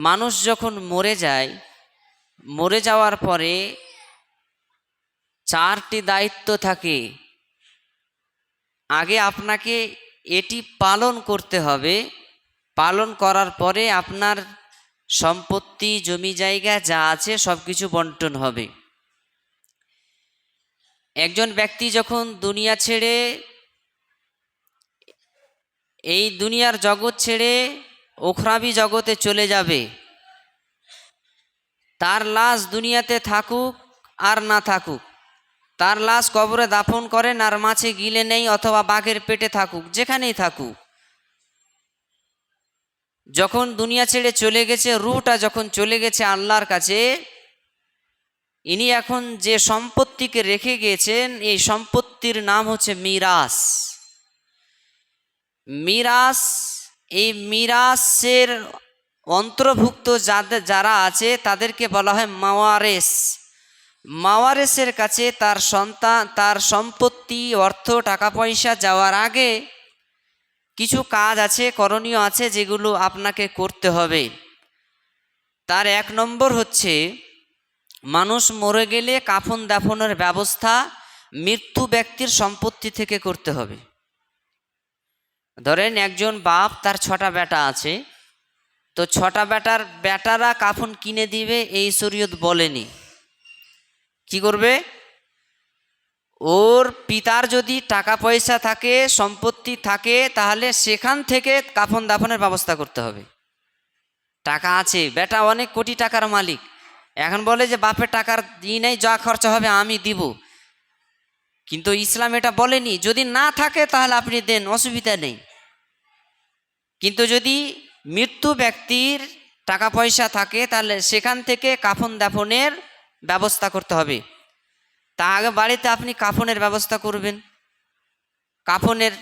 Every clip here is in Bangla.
মানুষ যখন মরে যায়, মরে যাওয়ার পরে 4টি দায়িত্ব থাকে। আগে আপনাকে এটি পালন করতে হবে। পালন করার পরে আপনার সম্পত্তি, জমি জায়গা যা আছে সব কিছু বন্টন হবে। একজন ব্যক্তি যখন দুনিয়া ছেড়ে, এই দুনিয়ার জগৎ ছেড়ে উখরাবি জগতে চলে যাবে, তার লাশ দুনিয়াতে থাকুক আর না থাকুক, তার লাশ কবরে দাফন করেন আর মাছে গিলে নেই অথবা বাঘের পেটে থাকুক, যেখানেই থাকুক, যখন দুনিয়া ছেড়ে চলে গেছে, রূহটা যখন চলে গেছে আল্লাহর কাছে, ইনি এখন যে সম্পত্তিকে রেখে গিয়েছেন, এই সম্পত্তির নাম হচ্ছে মিরাস। মিরাস, এই মিরাসের অন্তর্ভুক্ত যারা আছে তাদেরকে বলা হয় মাওয়ারেস। মাওয়ারেসের কাছে তার সন্তান, তার সম্পত্তি, অর্থ, টাকা পয়সা যাওয়ার আগে কিছু কাজ আছে, করণীয় আছে, যেগুলো আপনাকে করতে হবে। তার 1 নম্বর হচ্ছে, মানুষ মরে গেলে কাফন দাফনের ব্যবস্থা মৃত্যু ব্যক্তির সম্পত্তি থেকে করতে হবে। ধরেন একজন বাপ, তার 6টা বেটা আছে, তো 6টা বেটারা কাফন কিনে দিবে এই শরীয়ত বলেনি। কি করবে? ওর পিতার যদি টাকা পয়সা থাকে, সম্পত্তি থাকে, তাহলে সেখান থেকে কাফন দাফনের ব্যবস্থা করতে হবে। টাকা আছে, বেটা অনেক কোটি টাকার মালিক, এখন বলে যে বাপের টাকার নেই, যা খরচা হবে আমি দিব, কিন্তু ইসলাম এটা বলেনি। যদি না থাকে তাহলে আপনি দেন, অসুবিধা নেই। কিন্তু যদি মৃত্যু ব্যক্তির টাকা পয়সা থাকে তাহলে সেখান থেকে কাফন দাফনের ব্যবস্থা করতে হবে। তা আগে বাড়িতে আপনি কাফনের ব্যবস্থা করবেন। কাফনের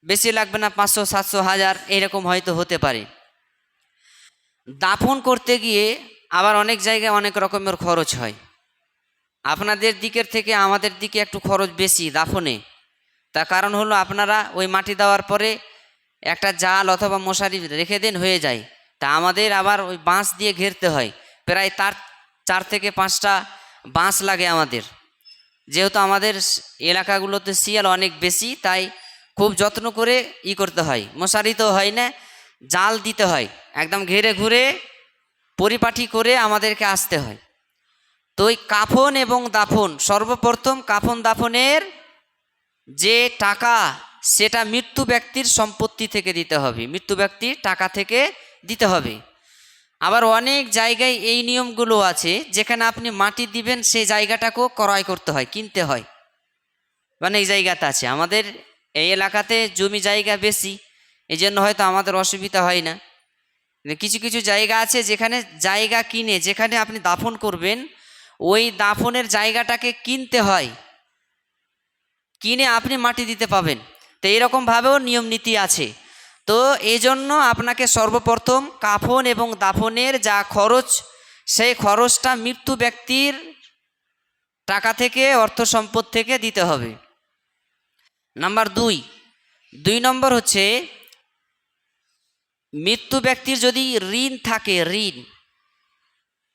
বেশি লাগবে না, 500, 700, 1000 এরকম হয়তো হতে পারে। দাফন করতে গিয়ে আবার অনেক জায়গায় অনেক রকমের খরচ হয়। আপনাদের দিকের থেকে আমাদের দিকে একটু খরচ বেশি দাফনে। তার কারণ হলো, আপনারা ওই মাটি দেওয়ার পরে একটা জাল অথবা মশারি রেখে দেন, হয়ে যায়। তা আমাদের আবার ওই বাঁশ দিয়ে ঘেরতে হয়, প্রায় তার 4 থেকে 5টা বাঁশ লাগে আমাদের। যেহেতু আমাদের এলাকাগুলোতে শিয়াল অনেক বেশি, তাই খুব যত্ন করে করতে হয়। মশারি তো হয় না, জাল দিতে হয়, একদম ঘেরে ঘুরে পরিপাটি করে আমাদেরকে আসতে হয়। তো ওই কাফন এবং দাফন, সর্বপ্রথম কাফন দাফনের যে টাকা, সেটা মৃত্যু ব্যক্তির সম্পত্তি থেকে দিতে হবে, মৃত্যু ব্যক্তির টাকা থেকে দিতে হবে। আবার অনেক জায়গায় এই নিয়মগুলো আছে, যেখানে আপনি মাটি দিবেন সেই জায়গাটাকেও ক্রয় করতে হয়, কিনতে হয়। মানে এই জায়গাতে আছে, আমাদের এই এলাকাতে জমি জায়গা বেশি, এই জন্য হয়তো আমাদের অসুবিধা হয় না। কিছু কিছু জায়গা আছে যেখানে জায়গা কিনে, যেখানে আপনি দাফন করবেন, ওই দাফনের জায়গাটাকে কিনতে হয়, কিনে আপনি মাটি দিতে পাবেন। তো এরকমভাবেও নিয়ম নীতি আছে। তো এই জন্য আপনাকে সর্বপ্রথম কাফন এবং দাফনের যা খরচ, সেই খরচটা মৃত্যু ব্যক্তির টাকা থেকে, অর্থ সম্পদ থেকে দিতে হবে। নাম্বার 2 নম্বর হচ্ছে, মৃত্যু ব্যক্তির যদি ঋণ থাকে, ঋণ,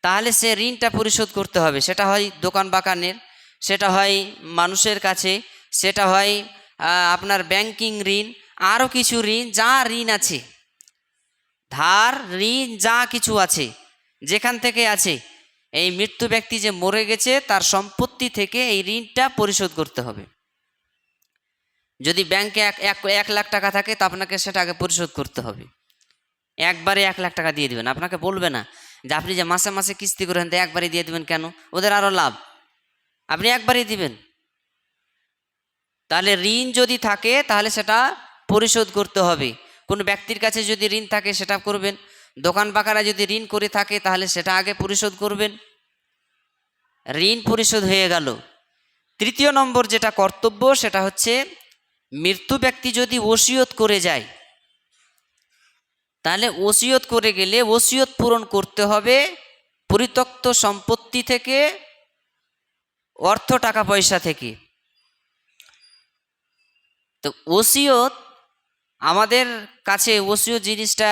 তাহলে সে ঋণটা পরিশোধ করতে হবে। সেটা হয় দোকান বাগানের, সেটা হয় মানুষের কাছে, সেটা হয় আপনার ব্যাংকিং ঋণ, আরও কিছু ঋণ, যা ঋণ আছে, ধার ঋণ যা কিছু আছে, যেখান থেকে আছে, এই মৃত্যু ব্যক্তি যে মরে গেছে তার সম্পত্তি থেকে এই ঋণটা পরিশোধ করতে হবে। যদি ব্যাংকে 1 লাখ টাকা থাকে, তা আপনাকে সেটা আগে পরিশোধ করতে হবে। একবারে 1 লাখ টাকা দিয়ে দেবেন, আপনাকে বলবে না যে আপনি যে মাসে মাসে কিস্তি করেন তো একবারে দিয়ে দেবেন কেন, ওদের আরও লাভ, আপনি একবারই দিবেন। তাহলে ঋণ যদি থাকে তাহলে সেটা পরিশোধ করতে হবে। কোনো ব্যক্তির কাছে যদি ঋণ থাকে সেটা করবেন, দোকান বাকারা যদি ঋণ করে থাকে তাহলে সেটা আগে পরিশোধ করবেন। ঋণ পরিশোধ হয়ে গেল। 3 নম্বর যেটা কর্তব্য, সেটা হচ্ছে, মৃত্যু ব্যক্তি যদি ওসিয়ত করে যায়, তাহলে ওসিয়ত করে গেলে ওসিয়ত পূরণ করতে হবে পরিত্যক্ত সম্পত্তি থেকে, অর্থ টাকা পয়সা থেকে। তো ওসিয়ত, আমাদের কাছে ওসিয়ত জিনিসটা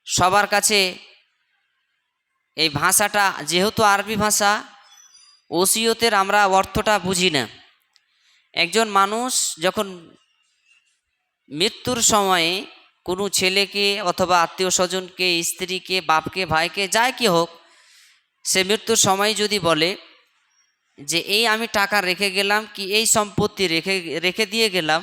সবার কাছে এই ভাষাটা যেহেতু আরবি ভাষা, ওসিয়তের আমরা অর্থটা বুঝি না। একজন মানুষ যখন মৃত্যুর সময়ে কোনো ছেলেকে অথবা আত্মীয় স্বজনকে, স্ত্রীকে, বাপকে, ভাইকে, যাই কি হোক, সে মৃত্যুর সময় যদি বলে যে এই আমি টাকা রেখে গেলাম, কি এই সম্পত্তি রেখে রেখে দিয়ে গেলাম,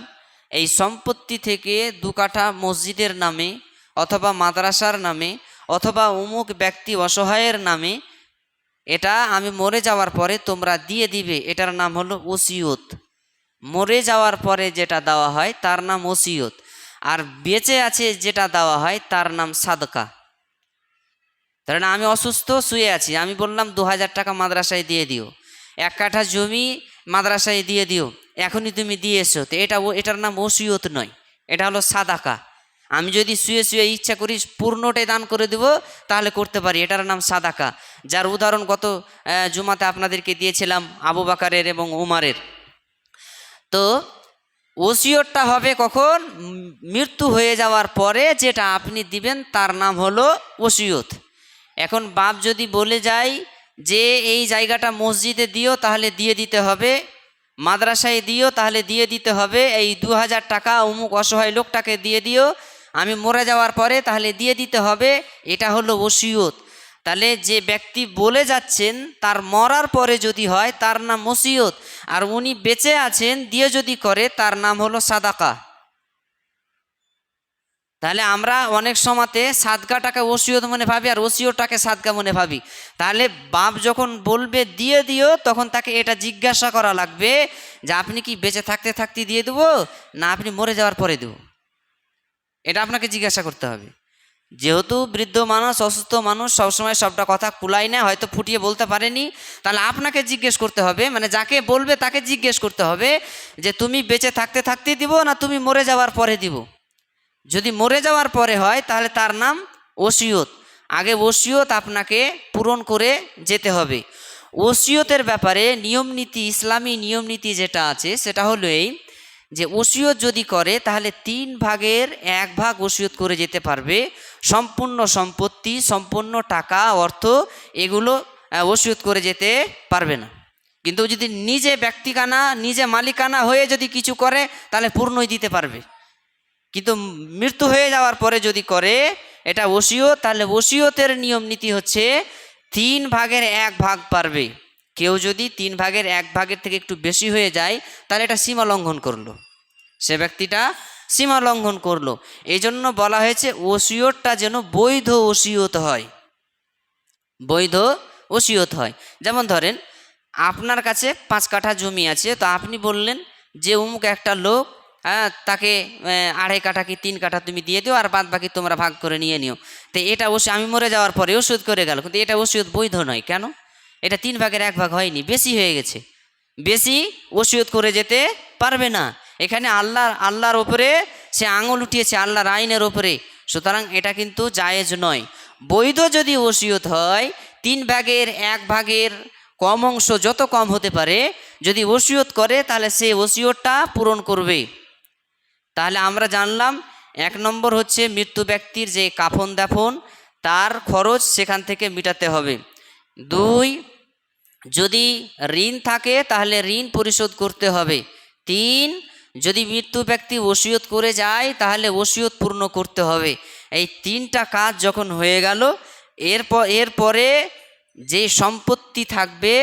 এই সম্পত্তি থেকে 2 কাঠা মসজিদের নামে অথবা মাদ্রাসার নামে অথবা অমুক ব্যক্তি অসহায়ের নামে এটা আমি মরে যাওয়ার পরে তোমরা দিয়ে দিবে, এটার নাম হলো ওসিয়ত। মরে যাওয়ার পরে যেটা দেওয়া হয় তার নাম ওসিয়ত, আর বেঁচে আছে যেটা দেওয়া হয় তার নাম সাদকা। কারণ আমি অসুস্থ শুয়ে আছি, আমি বললাম 2000 টাকা মাদ্রাসায় দিয়ে দিও, 1 কাঠা জমি মাদ্রাসায় দিয়ে দিও, এখনই তুমি দিয়ে এসো, তো এটার নাম ওসিয়ত নয়, এটা হলো সাদাকা। আমি যদি শুয়ে শুয়ে ইচ্ছা করি পূর্ণটাই দান করে দেব তাহলে করতে পারি, এটার নাম সাদাকা। যার উদাহরণ গত জুমাতে আপনাদেরকে দিয়েছিলাম আবু বাকারের এবং উমারের। তো ওসিয়তটা হবে কখন? মৃত্যু হয়ে যাওয়ার পরে যেটা আপনি দিবেন তার নাম হলো ওসিয়ত। এখন বাপ যদি বলে যায় যে এই জায়গাটা মসজিদে দিও তাহলে দিয়ে দিতে হবে, মাদ্রাসায় দিও তাহলে দিয়ে দিতে হবে, এই 2000 টাকা অমুক অসহায় লোকটাকে দিয়ে দিও, আমি মরে যাওয়ার পরে তাহলে দিয়ে দিতে হবে, এটা হলো ওসিয়ত। তাহলে যে ব্যক্তি বলে যাচ্ছেন তার মরার পরে যদি হয় তার নাম ওসিয়ত, আর উনি বেঁচে আছেন দিয়ে যদি করে তার নাম হলো সাদাকা। তাহলে আমরা অনেক সময়তে সাদকাটাকে ওসিয়ত মনে ভাবি আর ওসিয়তটাকে সাদকা মনে ভাবি। তাহলে বাপ যখন বলবে দিয়ে দিও তখন তাকে এটা জিজ্ঞাসা করা লাগবে যে আপনি কি বেঁচে থাকতে থাকতে দিয়ে দেবো না আপনি মরে যাওয়ার পরে দেবো, এটা আপনাকে জিজ্ঞাসা করতে হবে। যেহেতু বৃদ্ধ মানুষ, অসুস্থ মানুষ, সবসময় সবটা কথা কুলাই না, হয়তো ফুটিয়ে বলতে পারেনি, তাহলে আপনাকে জিজ্ঞেস করতে হবে, মানে যাকে বলবে তাকে জিজ্ঞেস করতে হবে যে তুমি বেঁচে থাকতে থাকতে দিব না তুমি মরে যাওয়ার পরে দিব। যদি মরে যাওয়ার পরে হয় তাহলে তার নাম ওসিয়ত। আগে ওসিয়ত আপনাকে পূরণ করে যেতে হবে। ওসিয়তের ব্যাপারে নিয়ম নীতি, ইসলামী নিয়ম নীতি যেটা আছে সেটা হলো এই যে ওসিয়ত যদি করে তাহলে 3 ভাগের 1 ভাগ ওসিয়ত করে যেতে পারবে। সম্পূর্ণ সম্পত্তি, সম্পূর্ণ টাকা, অর্থ এগুলো ওসিয়ত করে যেতে পারবে না। কিন্তু যদি নিজে ব্যক্তিকানা, নিজে মালিকানা হয়ে যদি কিছু করে তাহলে পূর্ণই দিতে পারবে। কিন্তু মৃত্যু হয়ে যাওয়ার পরে যদি করে এটা ওসিয়ত, তাহলে ওসিয়তের নিয়ম নীতি হচ্ছে 3 ভাগের 1 ভাগ পারবে। কেউ যদি 3 ভাগের 1 ভাগের থেকে একটু বেশি হয়ে যায় তাহলে এটা সীমা লঙ্ঘন করলো, সে ব্যক্তিটা সীমা লঙ্ঘন করলো। এই জন্য বলা হয়েছে ওসিয়তটা যেন বৈধ ওসিয়ত হয়, বৈধ ওসিয়ত হয়। যেমন ধরেন আপনার কাছে 5 কাঠা জমি আছে, তো আপনি বললেন যে অমুক একটা লোক, তাকে 2.5 কাঠা কি 3 কাঠা তুমি দিয়ে দিও আর বাদ বাকি তোমরা ভাগ করে নিয়ে নিও। তো এটা আমি মরে যাওয়ার পরে ওসিয়ত করে গেল, কিন্তু এটা ওসিয়ত বৈধ নয়। কেন? এটা 3 ভাগের 1 ভাগ হয়নি, বেশি হয়ে গেছে, বেশি ওসিয়ত করে যেতে পারবে না। এখানে আল্লাহর ওপরে সে আঙুল উঠিয়েছে, আল্লাহর আইনের ওপরে, সুতরাং এটা কিন্তু জায়েজ নয়। বৈধ যদি ওসিয়ত হয় 3 ভাগের 1 ভাগের কম অংশ যত কম হতে পারে যদি ওসিয়ত করে তাহলে সে ওসিয়তটা পূরণ করবে। তাহলে আমরা জানলাম 1 নম্বর হচ্ছে মৃত্যু ব্যক্তির যে কাফন দাফন তার খরচ সেখান থেকে মেটাতে হবে। 2, যদি ঋণ থাকে তাহলে ঋণ পরিশোধ করতে হবে। 3, যদি মৃত্যু ব্যক্তি ওসিয়ত করে যায় তাহলে ওসিয়ত পূর্ণ করতে হবে। এই 3টা কাজ যখন হয়ে গেল এরপরে যে সম্পত্তি থাকবে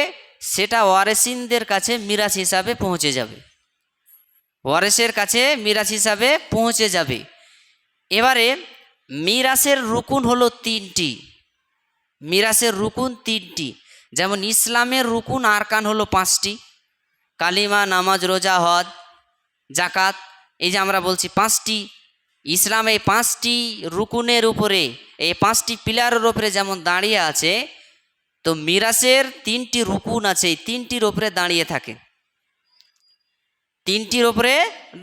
সেটা ওয়ারেসিনদের কাছে মিরাস হিসাবে পৌঁছে যাবে, ওয়ারেসের কাছে মিরাস হিসাবে পৌঁছে যাবে। এবারে মিরাসের রুকুন হলো 3টি, মিরাসের রুকুন 3টি। যেমন ইসলামের রুকুন আরকান হলো 5টি, কালিমা, নামাজ, রোজা, হজ, জাকাত, এই যে আমরা বলছি 5টি। ইসলাম এই 5টি রুকুনের উপরে, এই 5টি পিলারের উপরে যেমন দাঁড়িয়ে আছে, তো মিরাসের 3টি রুকুন আছে, এই 3টির উপরে দাঁড়িয়ে থাকে, 3টির উপরে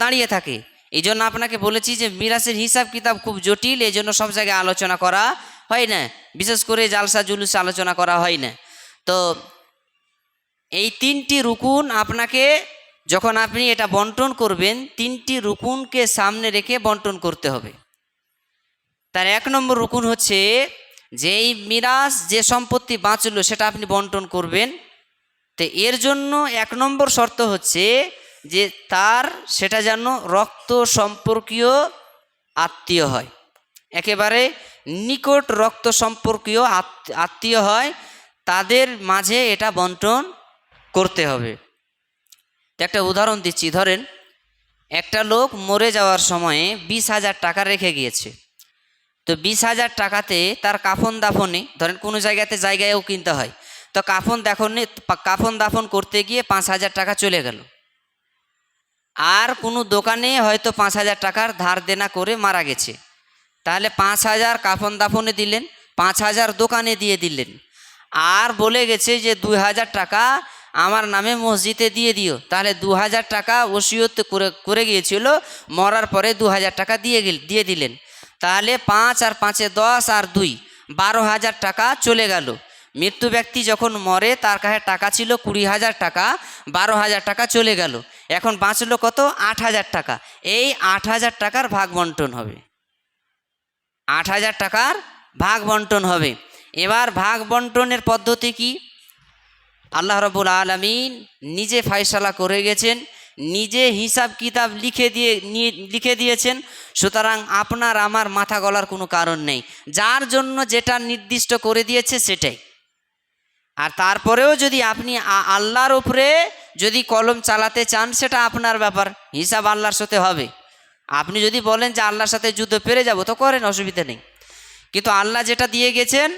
দাঁড়িয়ে থাকে। এই জন্য আপনাকে বলেছি যে মিরাসের হিসাব কিতাব খুব জটিল, এই জন্য সব জায়গায় আলোচনা করা হয় না, বিশেষ করে জালসা জুলুসে আলোচনা করা হয় না। তো এই 3টি রুকুন আপনাকে যখন আপনি এটা বন্টন করবেন 3টি রুকুনকে সামনে রেখে বন্টন করতে হবে। তার 1 নম্বর রুকুন হচ্ছে যে এই মিরাজ যে সম্পত্তি বাঁচলো সেটা আপনি বন্টন করবেন। তো এর জন্য 1 নম্বর শর্ত হচ্ছে যে তার সেটা যেন রক্ত সম্পর্কীয় আত্মীয় হয়, একেবারে নিকট রক্ত সম্পর্কীয় আত্মীয় হয়, তাদের মাঝে এটা বন্টন করতে হবে। একটা উদাহরণ দিচ্ছি, ধরেন একটা লোক মরে যাওয়ার সময়ে 20,000 টাকা রেখে গিয়েছে। তো 20,000 টাকাতে তার কাফন দাফনে, ধরেন কোনো জায়গায়ও কিনতে হয়, তো কাফন দাফন করতে গিয়ে 5,000 টাকা চলে গেল। আর কোনো দোকানে হয়তো 5,000 টাকার ধার দেনা করে মারা গেছে, তাহলে 5,000 কাফন দাফনে দিলেন, 5,000 দোকানে দিয়ে দিলেন, আর বলে গেছে যে 2,000 টাকা আমার নামে মসজিদে দিয়ে দিও। তাহলে 2,000 টাকা ওসিয়ত করে গিয়েছিল, মরার পরে 2,000 টাকা দিয়ে দিলেন। তাহলে 5 আর 5 10 আর 2 12,000 টাকা চলে গেল। মৃত্যু ব্যক্তি যখন মরে তার কাছে টাকা ছিল 20,000 টাকা, 12,000 টাকা চলে গেল। এখন বাঁচলো কত? 8,000 টাকা। এই 8,000 টাকার ভাগ বন্টন হবে, 8,000 টাকার ভাগ বন্টন হবে। এবার ভাগ বন্টনের পদ্ধতি কি? আল্লাহ রাব্বুল আলামিন নিজে ফয়সালা করে গেছেন, নিজে হিসাব কিতাব লিখে দিয়েছেন। সুতরাং আপনার আমার মাথা গলার কোনো কারণ নেই, যার জন্য যেটা নির্দিষ্ট করে দিয়েছে সেটাই। আর তারপরেও যদি আপনি আল্লাহর উপরে যদি কলম চালাতে চান সেটা আপনার ব্যাপার, হিসাব আল্লাহর সাথে হবে। আপনি যদি বলেন যে আল্লাহর সাথে যুদ্ধ পেরে যাব, তো করেন, অসুবিধা নেই। কিন্তু আল্লাহ যেটা দিয়ে গেছেন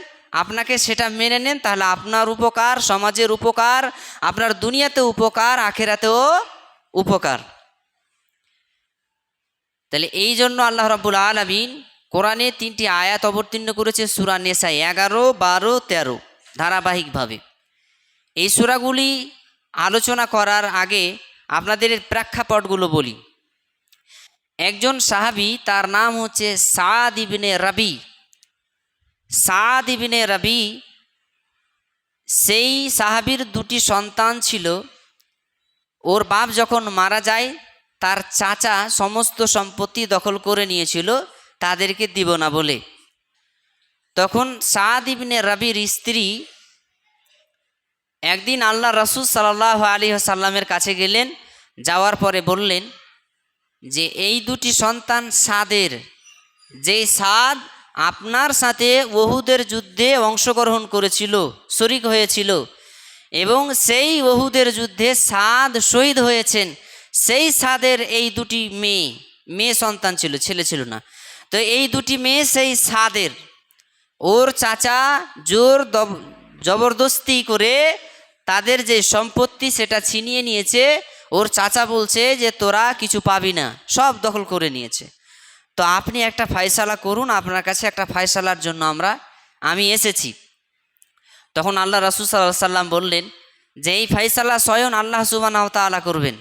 আপনাকে সেটা মেনে নেন, তাহলে আপনার উপকার, সমাজের উপকার, আপনার দুনিয়াতেও উপকার, আখিরাতেও উপকার। তাহলে এই জন্য আল্লাহ রাব্বুল আলামিন কোরআনে 3টি আয়াত অবতীর্ণ করেছে, সূরা নিসা 11, 12, 13 ধারাবাহিকভাবে। এই সূরাগুলি আলোচনা করার আগে আপনাদের প্রেক্ষাপটগুলো বলি। একজন সাহাবী, তার নাম হচ্ছে সাদ ইবনে রাবি। সাদ ইবনে রাবি, সেই সাহাবীর 2টি সন্তান ছিল। ওর বাপ যখন মারা যায় তার চাচা সমস্ত সম্পত্তি দখল করে নিয়েছিল তাদেরকে দিব না বলে। তখন সাদ ইবনে রাবির স্ত্রী একদিন আল্লাহ রাসূল সাল্লাল্লাহু আলাইহি ওয়াসাল্লামের কাছে গেলেন, যাওয়ার পরে বললেন যে এই 2টি সন্তান সাদের, যেই সাদ আপনার সাথে উহুদের যুদ্ধে অংশগ্রহণ করেছিল, শরীক হয়েছিল, এবং সেই উহুদের যুদ্ধে সাদ শহীদ হয়েছেন, সেই সাদের এই 2টি মেয়ে সন্তান ছিল, ছেলে ছিল না। তো এই 2টি মেয়ে সেই সাদের, ওর চাচা জোর জবরদস্তি করে তাদের যে সম্পত্তি সেটা ছিনিয়ে নিয়েছে। ওর চাচা বলছে যে তোরা কিছু পাবি না, সব দখল করে নিয়েছে। তো আপনি একটা ফয়সালা করুন, আপনার কাছে একটা ফয়সালার জন্য আমি এসেছি। তখন আল্লাহ রাসূল সাল্লাল্লাহু আলাইহি ওয়াসাল্লাম বললেন যে এই ফয়সালা স্বয়ং আল্লাহ সুবহানাহু ওয়া তাআলা করবেন,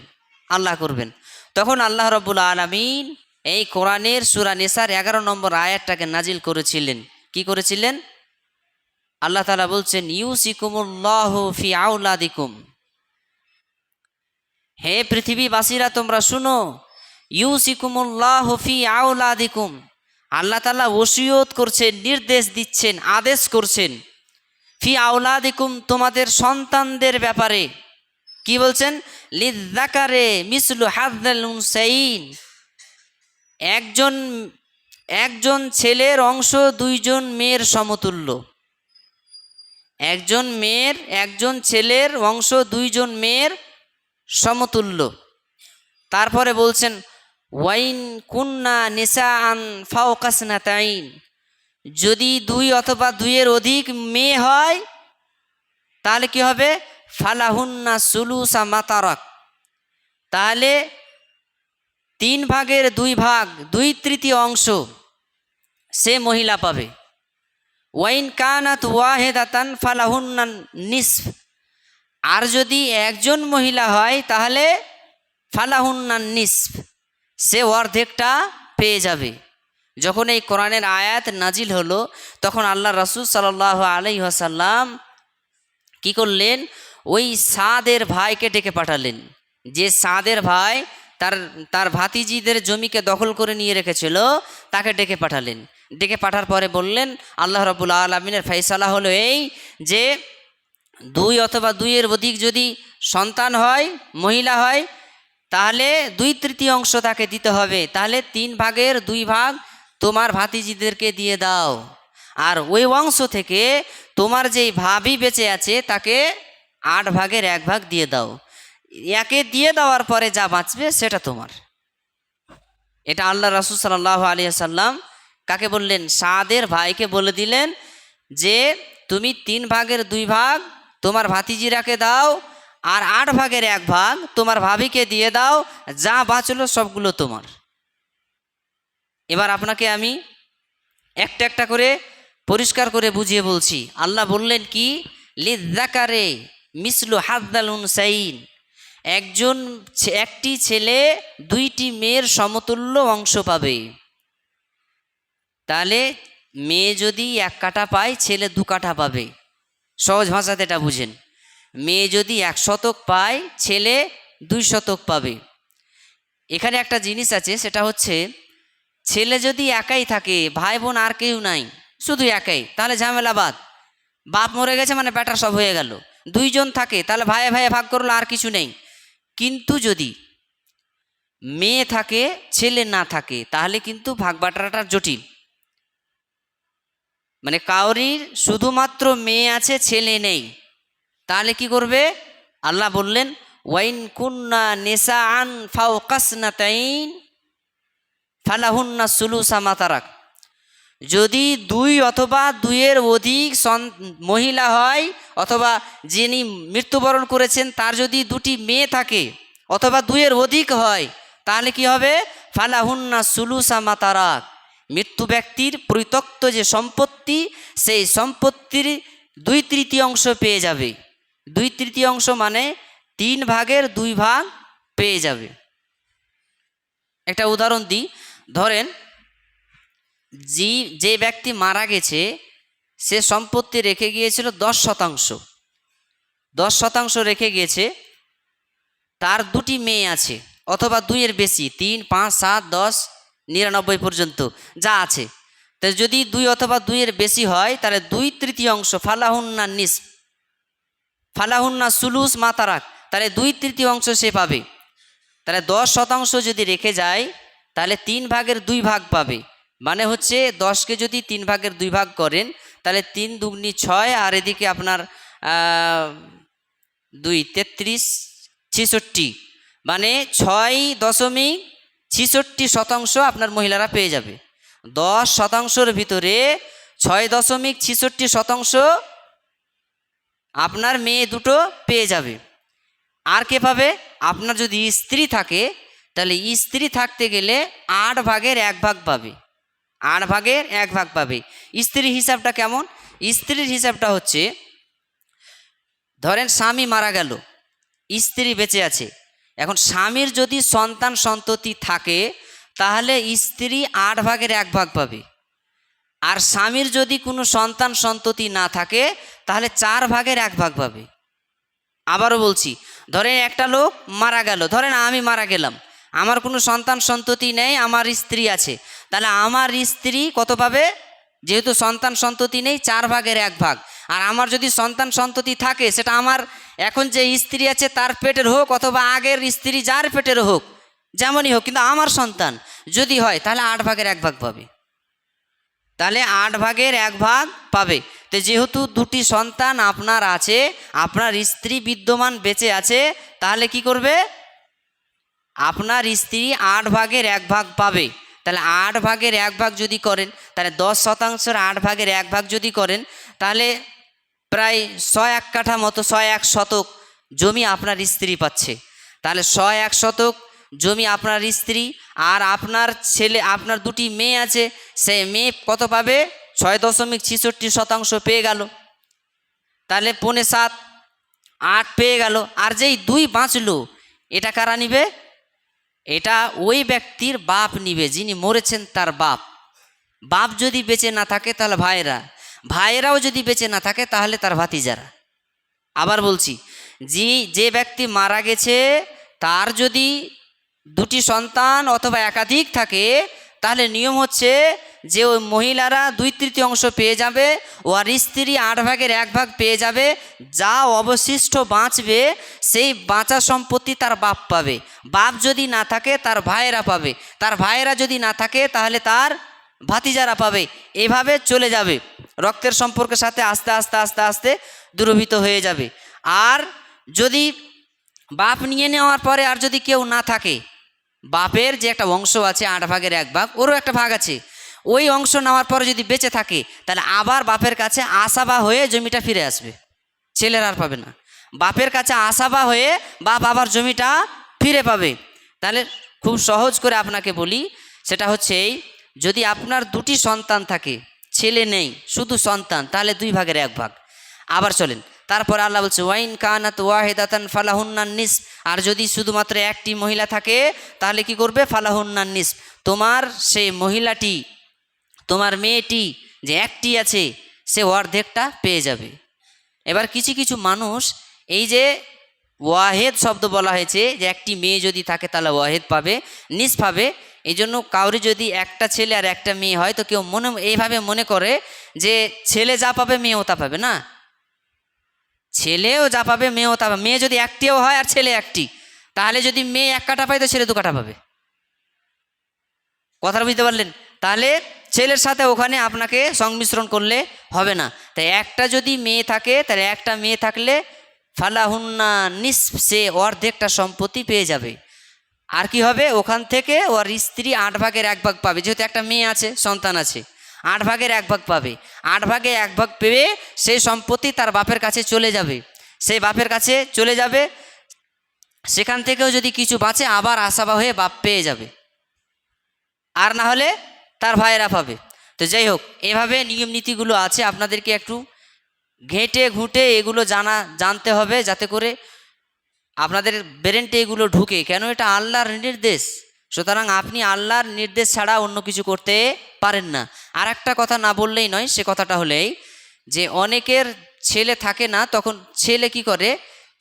আল্লাহ করবেন। তখন আল্লাহ রাব্বুল আলামিন এই কোরআনের সূরা নিসার 11 নম্বর আয়াতটাকে নাজিল করেছিলেন। কি করেছিলেন? আল্লাহ তাআলা বলছেন, ইউসিকুমুল্লাহু ফি আওলাদিকুম। হে পৃথিবীবাসীরা তোমরা শুনো, ইউসিকুমুল্লাহু ফি আওলাদিকুম, আল্লাহ তাআলা ওসিয়ত করছেন, নির্দেশ দিচ্ছেন, আদেশ করছেন, ফি আওলাদিকুম, তোমাদের সন্তানদের ব্যাপারে। কি বলছেন? লিযযাকারে মিসলু হাযযিল উনসাইন, একজন ছেলের অংশ 2জন মেয়ের সমতুল্য। একজন ছেলের অংশ 2জন মেয়ের সমতুল্য। তারপরে বলছেন ওয়াইন কুন্না নিসাআন ফাওকা সনাতাইন, যদি 2 অথবা 2-এর অধিক মেয়ে হয় তাহলে কি হবে? ফালাহুন্না সুলুসা মা তারাক, তাহলে 3 ভাগের 2 ভাগ, 2/3 অংশ সে মহিলা পাবে। ওয়াইন কানাত ওয়াহিদাতান ফালাহুন্না নিসফ, আর যদি একজন মহিলা হয় তাহলে ফালাহুন্না নিসফ, সে অর্ধেকটা পেয়ে যাবে। যখন এই কোরআনের আয়াত নাজিল হলো তখন আল্লাহ রাসূল সাল্লাল্লাহু আলাইহি ওয়াসাল্লাম কি করলেন? ওই সাদের ভাইকে ডেকে পাঠালেন। যে সাদের ভাই তার ভাতিজিদের জমিকে দখল করে নিয়ে রেখেছিল তাকে ডেকে পাঠালেন। ডেকে পাঠার পরে বললেন আল্লাহ রাব্বুল আলামিনের ফয়সালা হলো এই যে 2 অথবা 2-এর অধিক যদি সন্তান হয়, মহিলা হয়, তাহলে 2/3 তাকে দিতে হবে। তাহলে 3 ভাগের 2 ভাগ তোমার ভাতিজিদেরকে দিয়ে দাও, আর ওই অংশ থেকে তোমার যেই ভাবি বেঁচে আছে তাকে 8 ভাগের 1 ভাগ দিয়ে দাও। একে দিয়ে দেওয়ার পরে যা বাঁচবে সেটা তোমার। এটা আল্লাহ রাসূল সাল্লাল্লাহু আলাইহি সাল্লাম কাকে বললেন? সাদের ভাইকে বলে দিলেন যে তুমি 3 ভাগের 2 ভাগ তোমার ভাতিজিরাকে দাও, আর 8 ভাগের 1 ভাগ তোমার ভাবিকে দিয়ে দাও, যা বাঁচলো সবগুলো তোমার। এবার আপনাকে আমি একটা একটা করে পরিষ্কার করে বুঝিয়ে বলছি। আল্লাহ বললেন কি? লিযযাকারে মিসলু হাযযাল উনসাইন, একটি ছেলে 2টি মেয়ের সমতুল্য অংশ পাবে। তাহলে মেয়ে যদি 1 কাঠা পায়, ছেলে 2 কাঠা পাবে। সহজ ভাষাতে এটা বুঝেন। মেয়ে যদি 1 শতক পায়, ছেলে 2 শতক পাবে। এখানে একটা জিনিস আছে, সেটা হচ্ছে ছেলে যদি একাই থাকে, ভাই বোন আর কেউ নাই, শুধু একাই, তাহলে ঝামেলা বাদ। বাপ মরে গেছে মানে বেটা সব হয়ে গেল। 2 জন থাকে তাহলে ভাইয়ে ভাইয়ে ভাগ করলো, আর কিছু নেই। কিন্তু যদি মেয়ে থাকে, ছেলে না থাকে, তাহলে কিন্তু ভাগ বাটারাটা জটিল। মানে কাউরির শুধুমাত্র মেয়ে আছে, ছেলে নেই, তাহলে কি করবে? আল্লাহ বললেন ওয়াইন কুন্না নিসাআন ফাওকাসনাতাইন ফালাহুন্না সুলুসা মা তারাক। যদি 2 অথবা 2-এর অধিক মহিলা হয়, অথবা যিনি মৃত্যুবরণ করেছেন তার যদি 2টি মেয়ে থাকে অথবা 2-এর অধিক হয়, তাহলে কি হবে? ফালাহুন্না সুলুসা মা তারাক। মৃত্যু ব্যক্তির পরিত্যক্ত যে সম্পত্তি, সেই সম্পত্তির 2/3 পেয়ে যাবে। 2/3 মানে 3 ভাগের 2 ভাগ পেয়ে যাবে। একটা উদাহরণ দিই। ধরেন যে ব্যক্তি মারা গেছে, সে সম্পত্তি রেখে গিয়েছিল 10%। 10% রেখে গিয়েছে, তার 2টি মেয়ে আছে অথবা 2-এর বেশি, 3, 5, 7, 10, 99 পর্যন্ত যা আছে। তো যদি 2 অথবা 2-এর বেশি হয়, তাহলে 2/3 ফালাহুন্না নিসফ ফালাহুন্না সুলুস মা তারাক, তাহলে 2/3 সে পাবে। তাহলে 10% যদি রেখে যায়, তাহলে 3 ভাগের 2 ভাগ পাবে। মানে হচ্ছে 10কে যদি 3 ভাগের 2 ভাগ করেন, তাহলে 3 দুগুনি 6, আর এদিকে আপনার 2 33 66, মানে 6.66% আপনার মহিলারা পেয়ে যাবে। 10%-র ভিতরে 6.66% আপনার মেয়ে দুটো পেয়ে যাবে। আর কে পাবে? আপনার যদি স্ত্রী থাকে, তাহলে স্ত্রী থাকতে গেলে 8 ভাগের 1 ভাগ পাবে। 8 ভাগের 1 ভাগ পাবে। স্ত্রীর হিসাবটা কেমন? স্ত্রীর হিসাবটা হচ্ছে, ধরেন স্বামী মারা গেল, স্ত্রী বেঁচে আছে। এখন স্বামীর যদি সন্তান সন্ততি থাকে, তাহলে স্ত্রী 8 ভাগের 1 ভাগ পাবে। আর স্বামীর যদি কোনো সন্তান সন্ততি না থাকে, তাহলে 4 ভাগের 1 ভাগ পাবে। আবারও বলছি, ধরেন একটা লোক মারা গেল, ধরেন আমি মারা গেলাম, আমার কোনো সন্তান সন্ততি নেই, আমার স্ত্রী আছে, তাহলে আমার স্ত্রী কত পাবে? যেহেতু সন্তান সন্ততি নেই, 4 ভাগের 1 ভাগ। আর আমার যদি সন্তান সন্ততি থাকে, সেটা আমার এখন যে স্ত্রী আছে তার পেটের হোক, অথবা আগের স্ত্রী যার পেটের হোক, যেমনই হোক, কিন্তু আমার সন্তান যদি হয়, তাহলে 8 ভাগের 1 ভাগ পাবে। তাহলে 8 ভাগের 1 ভাগ পাবে। তো যেহেতু 2টি সন্তান আপনার আছে, আপনার স্ত্রী বিদ্যমান বেঁচে আছে, তাহলে কি করবে? আপনার স্ত্রী 8 ভাগের 1 ভাগ পাবে। তাহলে 8 ভাগের 1 ভাগ যদি করেন, তাহলে 10%-র 8 ভাগের 1 ভাগ যদি করেন, তাহলে প্রায় 101 কাঠা মতো, 101 শতক জমি আপনার স্ত্রী পাচ্ছে। তাহলে 101 শতক জমি আপনার স্ত্রী, আর আপনার ছেলে, আপনার 2টি মেয়ে আছে, সেই মেয়ে কত পাবে? 6.66% পেয়ে গেল। তাহলে 7.5, 8 পেয়ে গেল। আর যেই 2 বাঁচলো, এটা কারা নিবে? এটা ওই ব্যক্তির বাপ নিবে, যিনি মরেছেন তার বাপ। বাপ যদি বেঁচে না থাকে, তাহলে ভাইয়েরাও যদি বেঁচে না থাকে, তাহলে তার ভাতিজারা। আবার বলছি, যে ব্যক্তি মারা গেছে, তার যদি 2টি সন্তান অথবা একাধিক থাকে, তাহলে নিয়ম হচ্ছে যে ওই মহিলারা 2/3 পেয়ে যাবে, ওর স্ত্রী 8/1 পেয়ে যাবে, যা অবশিষ্ট বাঁচবে সেই বাঁচা সম্পত্তি তার বাপ পাবে। বাপ যদি না থাকে তার ভাইয়েরা পাবে, তার ভাইয়েরা যদি না থাকে তাহলে তার ভাতিজারা পাবে। এভাবে চলে যাবে, রক্তের সম্পর্কের সাথে আস্তে আস্তে আস্তে আস্তে দূরীভূত হয়ে যাবে। আর যদি বাপ নিয়ে নেওয়ার পরে আর যদি কেউ না থাকে, বাপের যে একটা অংশ আছে 8/1, ওরও একটা ভাগ আছে, ওই অংশ নেওয়ার পরে যদি বেঁচে থাকে তাহলে আবার বাপের কাছে আসাবা হয়ে জমিটা ফিরে আসবে, ছেলেরা আর পাবে না। বাপের কাছে আসাবা হয়ে বাপ আবার জমিটা ফিরে পাবে। তাহলে খুব সহজ করে আপনাকে বলি, সেটা হচ্ছে এই, যদি আপনার 2টি সন্তান থাকে, ছেলে নেই শুধু সন্তান, তাহলে 2/1। আবার চলেন, তারপর আল্লাহ বলছে ওয়াইন কানাত ওয়াহিদাতান ফালাহুন্নান নিসফ, আর যদি শুধুমাত্র একটি মহিলা থাকে তাহলে কি করবে, ফালাহুন্নান নিসফ, তোমার সেই মহিলাটি, তোমার মেয়েটি যে একটি আছে সে অর্ধেকটা পেয়ে যাবে। এবার কিছু কিছু মানুষ এই যে ওয়াহেদ শব্দ বলা হয়েছে, যে একটি মেয়ে যদি থাকে তাহলে ওয়াহেদ পাবে, নিস পাবে, এই জন্য কাউরি যদি একটা ছেলে আর একটা মেয়ে হয় তো কেউ এইভাবে মনে করে যে ছেলে যা পাবে মেয়েও তা পাবে না, ছেলেও যা পাবে মেয়েও তা পাবে। মেয়ে যদি একটিও হয় আর ছেলে একটি, তাহলে যদি মেয়ে 1 কাঠা পায় তো ছেলে 2 কাঠা পাবে। কথাটা বুঝতে পারলেন? তাহলে ছেলের সাথে ওখানে আপনাকে সংমিশ্রণ করলে হবে না। তাই একটা যদি মেয়ে থাকে তাহলে একটা মেয়ে থাকলে ফালাহুন্না নিসফ, সে অর্ধেকটা সম্পত্তি পেয়ে যাবে। আর কি হবে, ওখান থেকে ওর স্ত্রী 8/1 পাবে, যেহেতু একটা মেয়ে আছে, সন্তান আছে, 8/1 পাবে। 8/1 পেয়ে সেই সম্পত্তি তার বাপের কাছে চলে যাবে, সেই বাপের কাছে চলে যাবে, সেখান থেকেও যদি কিছু বাঁচে আবার আসাবা হয়ে বাপ পেয়ে যাবে, আর না হলে তার ভাইয়েরা পাবে। তো যাই হোক, এভাবে নিয়ম নীতিগুলো আছে, আপনাদেরকে একটু ঘেঁটে ঘুঁটে এগুলো জানতে হবে, যাতে করে আপনাদের ব্রেনটে এগুলো ঢুকে, কেন এটা আল্লাহর নির্দেশ। সুতরাং আপনি আল্লাহর নির্দেশ ছাড়া অন্য কিছু করতে পারেন না। আর একটা কথা না বললেই নয়, সে কথাটা হলেই যে অনেকের ছেলে থাকে না, তখন ছেলে কি করে,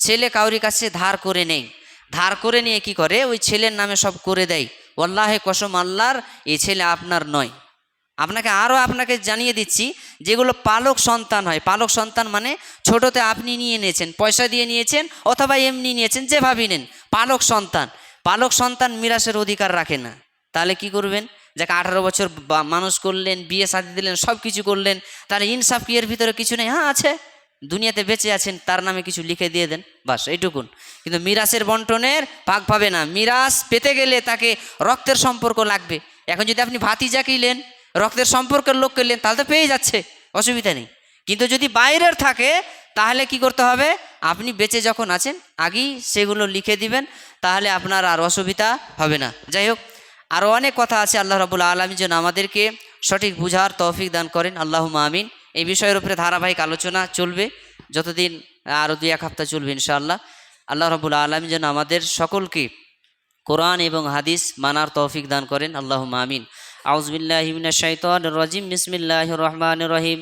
ছেলে কাউরি কাছে ধার করে নেই, ধার করে নিয়ে কি করে ওই ছেলের নামে সব করে দেয়। ওয়াল্লাহে কসম আল্লাহর, এই ছেলে আপনার নয়। আপনাকে জানিয়ে দিচ্ছি, যেগুলো পালক সন্তান হয়, পালক সন্তান মানে ছোটোতে আপনি নিয়ে নিয়েছেন, পয়সা দিয়ে নিয়েছেন অথবা এমনি নিয়েছেন, যেভাবেই নেন, পালক সন্তান মিরাসের অধিকার রাখে না। তাহলে কি করবেন, যাকে 18 বছর মানুষ করলেন, বিয়ে শাদী দিলেন, সব কিছু করলেন, তাহলে ইনসাফ কি এর ভিতরে কিছু নেই? হ্যাঁ আছে, দুনিয়াতে বেঁচে আছেন, তার নামে কিছু লিখে দিয়ে দেন, বাস এইটুকুন। কিন্তু মিরাসের বন্টনের ভাগ পাবে না। মিরাস পেতে গেলে তাকে রক্তের সম্পর্ক লাগবে। এখন যদি আপনি ভাতিজাকেই নেন, রক্তের সম্পর্কের লোককে নেন, তাহলে তো পেয়ে যাচ্ছে, অসুবিধা নেই। কিন্তু যদি বাইরের থাকে তাহলে কি করতে হবে, আপনি বেঁচে যখন আছেন আগেই সেগুলো লিখে দিবেন, তাহলে আপনার আর অসুবিধা হবে না। যাই হোক, আরও অনেক কথা আছে। আল্লাহ রাব্বুল আলামিন যেন আমাদেরকে সঠিক বুঝার তৌফিক দান করেন, আল্লাহুম্মা আমিন। এই বিষয়ের উপরে ধারাবাহিক আলোচনা চলবে, যতদিন আরও 2-1 সপ্তাহ চলবে ইনশাআল্লাহ। আল্লাহ রাব্বুল আলামিন যেন আমাদের সকলকে কোরআন এবং হাদিস মানার তৌফিক দান করেন, আল্লাহুম্মা আমিন। আউযু বিল্লাহি মিনাশ শাইতানির রাজিম, বিসমিল্লাহির রহমানির রহিম।